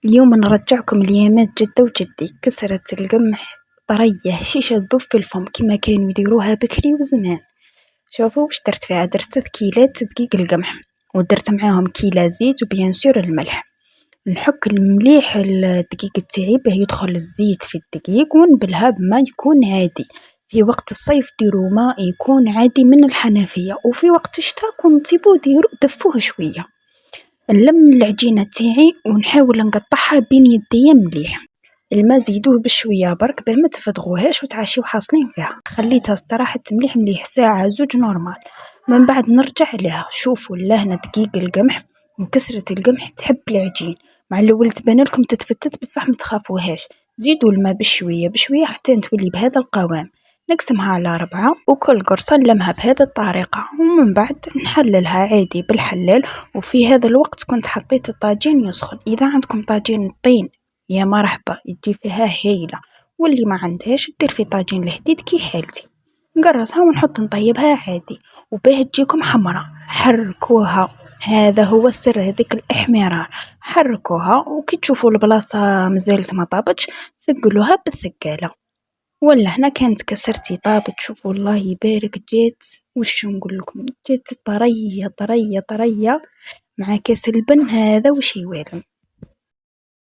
اليوم نرجعكم لأيامات جدة وجدي. كسرة القمح طرية شيشة تذوب في الفم كيما كانوا يديروها بكري وزمان. شوفوا واش درت فيها، درت 3 كيلات دقيق القمح، ودرت معاهم كيلا زيت وبيان سور الملح. نحك المليح الدقيق تاعي باه يدخل الزيت في الدقيق، ونبلها بما يكون عادي. في وقت الصيف ديروا ماء يكون عادي من الحنفية، وفي وقت الشتاء كون تيبو دفوه شوية. نلم العجينة تاعي ونحاول نقطعها بين يديا مليح. الماء زيدوه بشوية برك باه ما تفدغوهاش وتعشيو حاصلين فيها. خليتها استراحت مليح مليح ساعة زوج نورمال، من بعد نرجع لها. شوفوا لهنا دقيق القمح وكسرة القمح تحب العجين. مع الاول تبان لكم تتفتت بصح ما تخافوهاش، زيدوا الماء بشوية بشوية حتى تولي بهذا القوام. نقسمها على 4 وكل قرصة نلمها بهذه الطريقة، ومن بعد نحللها عادي بالحلال. وفي هذا الوقت كنت حطيت الطاجين يسخن. إذا عندكم طاجين طين يا مرحبا، يجي فيها هايلة. واللي ما عندهاش دير في طاجين الحديد كي حالتي، نقرصها ونحط نطيبها عادي. وباه تجيكم حمرة حركوها، هذا هو السر، هذيك الإحمرار. حركوها وكي تشوفوا البلاصة مازالت ما طابتش ثقلوها بالثقالة. ولا هنا كانت كسرتي طابت. شوفوا الله يبارك جات، وش نقول لكم، جات طرية طرية طرية مع كاس البن هذا وش يوالم.